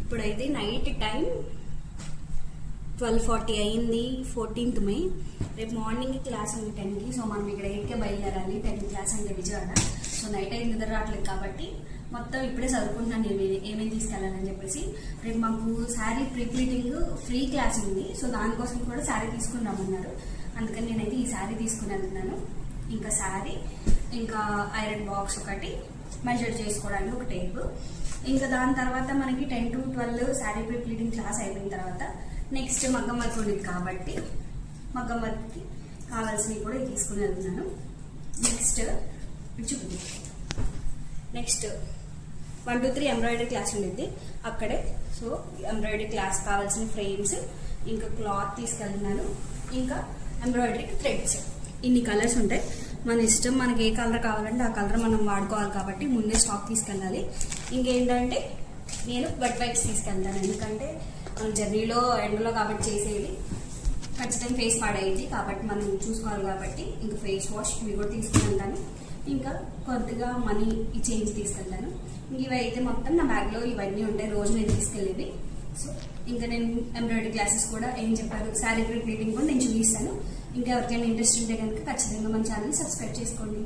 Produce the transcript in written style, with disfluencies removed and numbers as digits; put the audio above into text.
ఇప్పుడైతే night time 12:40 అయింది. 14th May. రేపు మార్నింగ్ క్లాస్ ఉంది 10కి. సో మనం ఇక్కడ 8కే బయలుదేరాలి. 10 క్లాస్ అంటే విజయవాడ. సో నైట్ అయితే నిద్ర రావట్లేదు కాబట్టి మొత్తం ఇప్పుడే చదువుకుంటున్నాను ఏమేమి తీసుకెళ్ళాలని చెప్పేసి. రేపు మాకు శారీ ప్రీప్లీటింగ్ ఫ్రీ క్లాస్ ఉంది. సో దానికోసం కూడా శారీ తీసుకుని రమ్మన్నారు. అందుకని నేనైతే ఈ శారీ తీసుకుని వెళ్తున్నాను. ఇంకా శారీ, ఇంకా ఐరన్ బాక్స్ ఒకటి, మెజర్ చేసుకోవడానికి ఒక టేప్. ఇంకా దాని తర్వాత మనకి 10 to 12 శారీ ప్రీప్లీటింగ్ క్లాస్ అయిపోయిన తర్వాత నెక్స్ట్ మగ్గం వర్క్ ఉండేది కాబట్టి మగ్గం వర్క్కి కావాల్సినవి కూడా తీసుకుని వెళ్తున్నాను. నెక్స్ట్ 1 to 3 ఎంబ్రాయిడరీ క్లాస్ ఉండేది అక్కడే. సో ఎంబ్రాయిడరీ క్లాస్ కావాల్సిన ఫ్రేమ్స్, ఇంకా క్లాత్ తీసుకెళ్తున్నాను, ఇంకా ఎంబ్రాయిడరీ థ్రెడ్స్. ఇన్ని కలర్స్ ఉంటాయి. మన ఇష్టం, మనకి ఏ కలర్ కావాలంటే ఆ కలర్ మనం వాడుకోవాలి కాబట్టి ముందే స్టాక్ తీసుకెళ్ళాలి. ఇంకేంటంటే నేను వెట్ వైప్స్ తీసుకెళ్తాను. ఎందుకంటే మనం జర్నీలో ఎండలో కాబట్టి చేసేది ఖచ్చితంగా ఫేస్ పాడేది కాబట్టి మనం చూసుకోవాలి కాబట్టి ఇంకా ఫేస్ వాష్ ఇవి కూడా తీసుకెళ్తాను. ఇంకా కొద్దిగా మనీ చేంజ్ తీసుకెళ్తాను. ఇవి అయితే మొత్తం నా బ్యాగ్లో ఇవన్నీ ఉంటాయి రోజు నేను తీసుకెళ్ళేవి. సో ఇంకా నేను ఎంబ్రాయిడరీ క్లాసెస్ కూడా ఏం చెప్పారు, శారీ ప్రీప్లీటింగ్ కూడా నేను చూపిస్తాను. ఇంకా ఎవరికైనా ఇంట్రెస్ట్ ఉంటే కనుక ఖచ్చితంగా మన ఛానల్ సబ్స్క్రైబ్ చేసుకోండి.